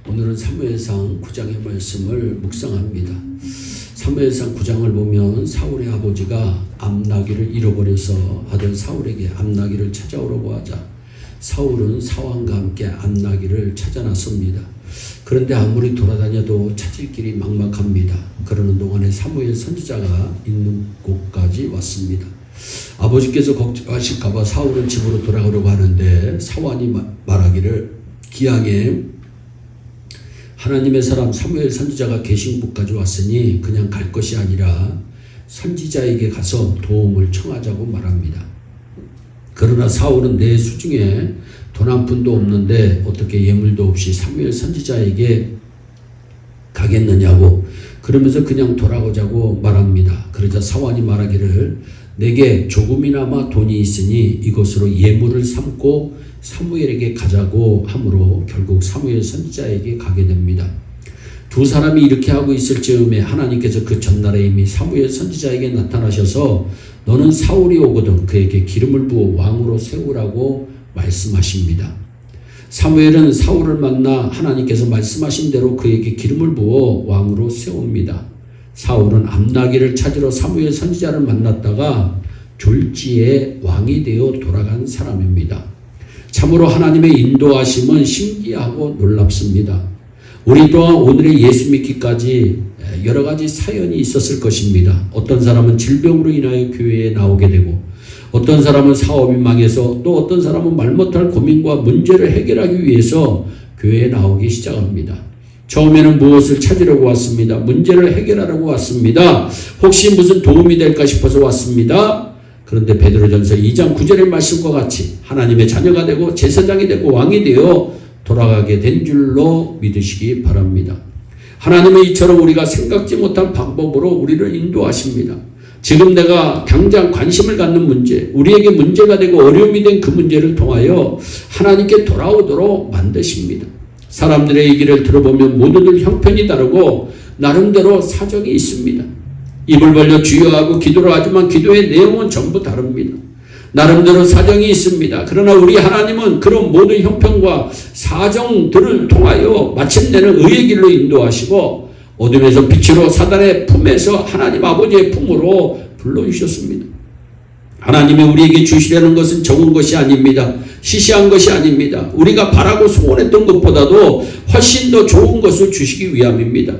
오늘은 사무엘상 9장의 말씀을 묵상합니다. 사무엘상 9장을 보면 사울의 아버지가 암나귀를 잃어버려서 아들 사울에게 암나귀를 찾아오라고 하자 사울은 사왕과 함께 암나귀를 찾아 나섭니다. 그런데 아무리 돌아다녀도 찾을 길이 막막합니다. 그러는 동안에 사무엘 선지자가 있는 곳까지 왔습니다. 아버지께서 걱정하실까봐 사울은 집으로 돌아가려고 하는데 사완이 말하기를 기양에 하나님의 사람 사무엘 선지자가 계신 곳까지 왔으니 그냥 갈 것이 아니라 선지자에게 가서 도움을 청하자고 말합니다. 그러나 사울은 내 수중에 돈 한 푼도 없는데 어떻게 예물도 없이 사무엘 선지자에게 가겠느냐고 그러면서 그냥 돌아가자고 말합니다. 그러자 사완이 말하기를 내게 조금이나마 돈이 있으니 이것으로 예물을 삼고 사무엘에게 가자고 하므로 결국 사무엘 선지자에게 가게 됩니다. 두 사람이 이렇게 하고 있을 즈음에 하나님께서 그 전날에 이미 사무엘 선지자에게 나타나셔서 너는 사울이 오거든 그에게 기름을 부어 왕으로 세우라고 말씀하십니다. 사무엘은 사울을 만나 하나님께서 말씀하신 대로 그에게 기름을 부어 왕으로 세웁니다. 사울은 암나귀를 찾으러 사무엘 선지자를 만났다가 졸지에 왕이 되어 돌아간 사람입니다. 참으로 하나님의 인도하심은 신기하고 놀랍습니다. 우리 또한 오늘의 예수 믿기까지 여러 가지 사연이 있었을 것입니다. 어떤 사람은 질병으로 인하여 교회에 나오게 되고 어떤 사람은 사업이 망해서 또 어떤 사람은 말 못할 고민과 문제를 해결하기 위해서 교회에 나오기 시작합니다. 처음에는 무엇을 찾으려고 왔습니다. 문제를 해결하려고 왔습니다. 혹시 무슨 도움이 될까 싶어서 왔습니다. 그런데 베드로전서 2장 9절의 말씀과 같이 하나님의 자녀가 되고 제사장이 되고 왕이 되어 돌아가게 된 줄로 믿으시기 바랍니다. 하나님은 이처럼 우리가 생각지 못한 방법으로 우리를 인도하십니다. 지금 내가 당장 관심을 갖는 문제, 우리에게 문제가 되고 어려움이 된 그 문제를 통하여 하나님께 돌아오도록 만드십니다. 사람들의 얘기를 들어보면 모두들 형편이 다르고 나름대로 사정이 있습니다. 입을 벌려 주여하고 기도를 하지만 기도의 내용은 전부 다릅니다. 나름대로 사정이 있습니다. 그러나 우리 하나님은 그런 모든 형편과 사정들을 통하여 마침내는 의의 길로 인도하시고 어둠에서 빛으로 사단의 품에서 하나님 아버지의 품으로 불러주셨습니다. 하나님이 우리에게 주시려는 것은 적은 것이 아닙니다. 시시한 것이 아닙니다. 우리가 바라고 소원했던 것보다도 훨씬 더 좋은 것을 주시기 위함입니다.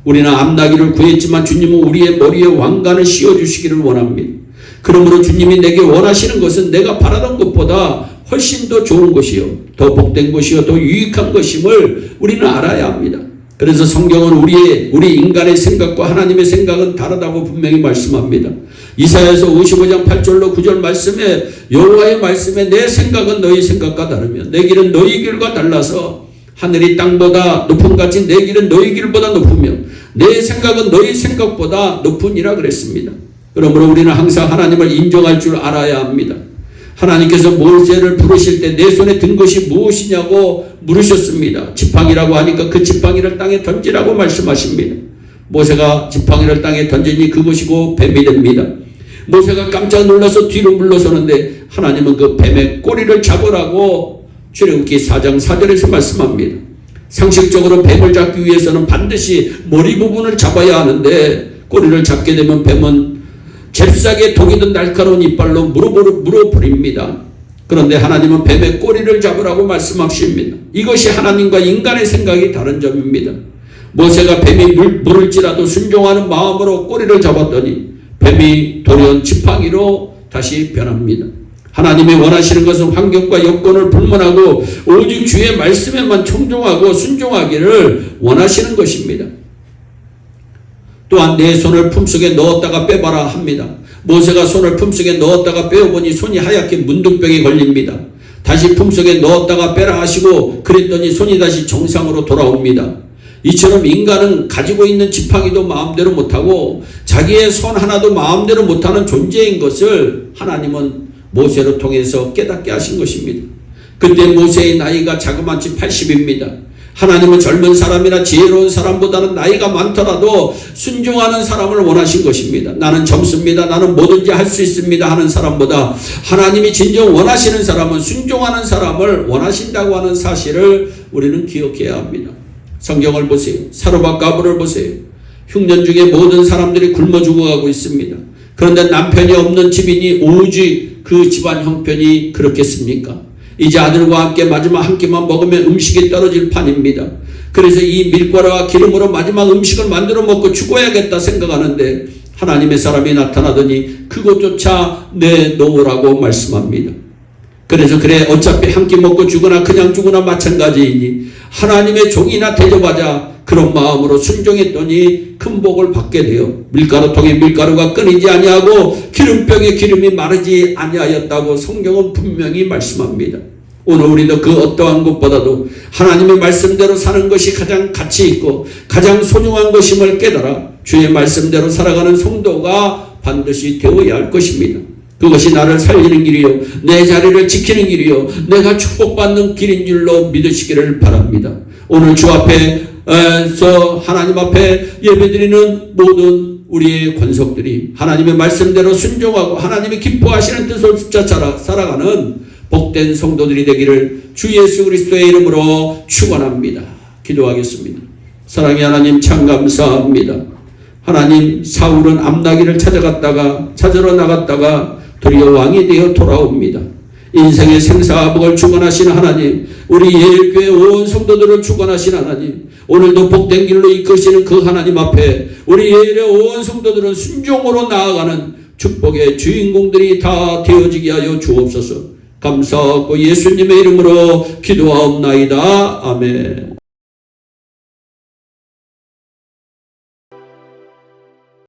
우리는 암나귀를 구했지만 주님은 우리의 머리에 왕관을 씌워주시기를 원합니다. 그러므로 주님이 내게 원하시는 것은 내가 바라던 것보다 훨씬 더 좋은 것이요 더 복된 것이요 더 유익한 것임을 우리는 알아야 합니다. 그래서 성경은 우리 인간의 생각과 하나님의 생각은 다르다고 분명히 말씀합니다. 이사야서 55장 8절로 9절 말씀에 여호와의 말씀에 내 생각은 너희 생각과 다르며 내 길은 너희 길과 달라서 하늘이 땅보다 높음 같이 내 길은 너희 길보다 높으며 내 생각은 너희 생각보다 높으니라 그랬습니다. 그러므로 우리는 항상 하나님을 인정할 줄 알아야 합니다. 하나님께서 모세를 부르실 때 내 손에 든 것이 무엇이냐고 물으셨습니다. 지팡이라고 하니까 그 지팡이를 땅에 던지라고 말씀하십니다. 모세가 지팡이를 땅에 던지니 그것이고 뱀이 됩니다. 모세가 깜짝 놀라서 뒤로 물러서는데 하나님은 그 뱀의 꼬리를 잡으라고 출애굽기 4장 4절에서 말씀합니다. 상식적으로 뱀을 잡기 위해서는 반드시 머리 부분을 잡아야 하는데 꼬리를 잡게 되면 뱀은 잽싸게 독이 든 날카로운 이빨로 물어버립니다. 그런데 하나님은 뱀의 꼬리를 잡으라고 말씀하십니다. 이것이 하나님과 인간의 생각이 다른 점입니다. 모세가 뱀이 물을지라도 순종하는 마음으로 꼬리를 잡았더니 뱀이 돌연 지팡이로 다시 변합니다. 하나님이 원하시는 것은 환경과 여건을 불문하고 오직 주의 말씀에만 청종하고 순종하기를 원하시는 것입니다. 또한 내 손을 품속에 넣었다가 빼봐라 합니다. 모세가 손을 품속에 넣었다가 빼어보니 손이 하얗게 문둥병에 걸립니다. 다시 품속에 넣었다가 빼라 하시고 그랬더니 손이 다시 정상으로 돌아옵니다. 이처럼 인간은 가지고 있는 지팡이도 마음대로 못하고 자기의 손 하나도 마음대로 못하는 존재인 것을 하나님은 모세로 통해서 깨닫게 하신 것입니다. 그때 모세의 나이가 자그마치 80입니다. 하나님은 젊은 사람이나 지혜로운 사람보다는 나이가 많더라도 순종하는 사람을 원하신 것입니다. 나는 젊습니다. 나는 뭐든지 할 수 있습니다 하는 사람보다 하나님이 진정 원하시는 사람은 순종하는 사람을 원하신다고 하는 사실을 우리는 기억해야 합니다. 성경을 보세요. 사로바 가브를 보세요. 흉년 중에 모든 사람들이 굶어 죽어가고 있습니다. 그런데 남편이 없는 집이니 오직 그 집안 형편이 그렇겠습니까? 이제 아들과 함께 마지막 한 끼만 먹으면 음식이 떨어질 판입니다. 그래서 이 밀가루와 기름으로 마지막 음식을 만들어 먹고 죽어야겠다 생각하는데 하나님의 사람이 나타나더니 그것조차 내놓으라고 말씀합니다. 그래서 그래 어차피 한 끼 먹고 죽으나 그냥 죽으나 마찬가지이니 하나님의 종이나 대접하자 그런 마음으로 순종했더니 큰 복을 받게 되어 밀가루통에 밀가루가 끊이지 아니하고 기름병에 기름이 마르지 아니하였다고 성경은 분명히 말씀합니다. 오늘 우리도 그 어떠한 것보다도 하나님의 말씀대로 사는 것이 가장 가치 있고 가장 소중한 것임을 깨달아 주의 말씀대로 살아가는 성도가 반드시 되어야 할 것입니다. 그것이 나를 살리는 길이요 내 자리를 지키는 길이요 내가 축복받는 길인 줄로 믿으시기를 바랍니다. 오늘 주 앞에서 하나님 앞에 예배드리는 모든 우리의 권속들이 하나님의 말씀대로 순종하고 하나님이 기뻐하시는 뜻을 쫓아 살아가는 복된 성도들이 되기를 주 예수 그리스도의 이름으로 축원합니다. 기도하겠습니다. 사랑의 하나님 참 감사합니다. 하나님 사울은 암나기를 찾으러 나갔다가 도리어 왕이 되어 돌아옵니다. 인생의 생사복을 주관하신 하나님, 우리 예일교회 온 성도들을 주관하신 하나님, 오늘도 복된 길로 이끄시는 그 하나님 앞에 우리 예일의 온 성도들은 순종으로 나아가는 축복의 주인공들이 다 되어지게 하여 주옵소서. 감사하고 예수님의 이름으로 기도하옵나이다. 아멘.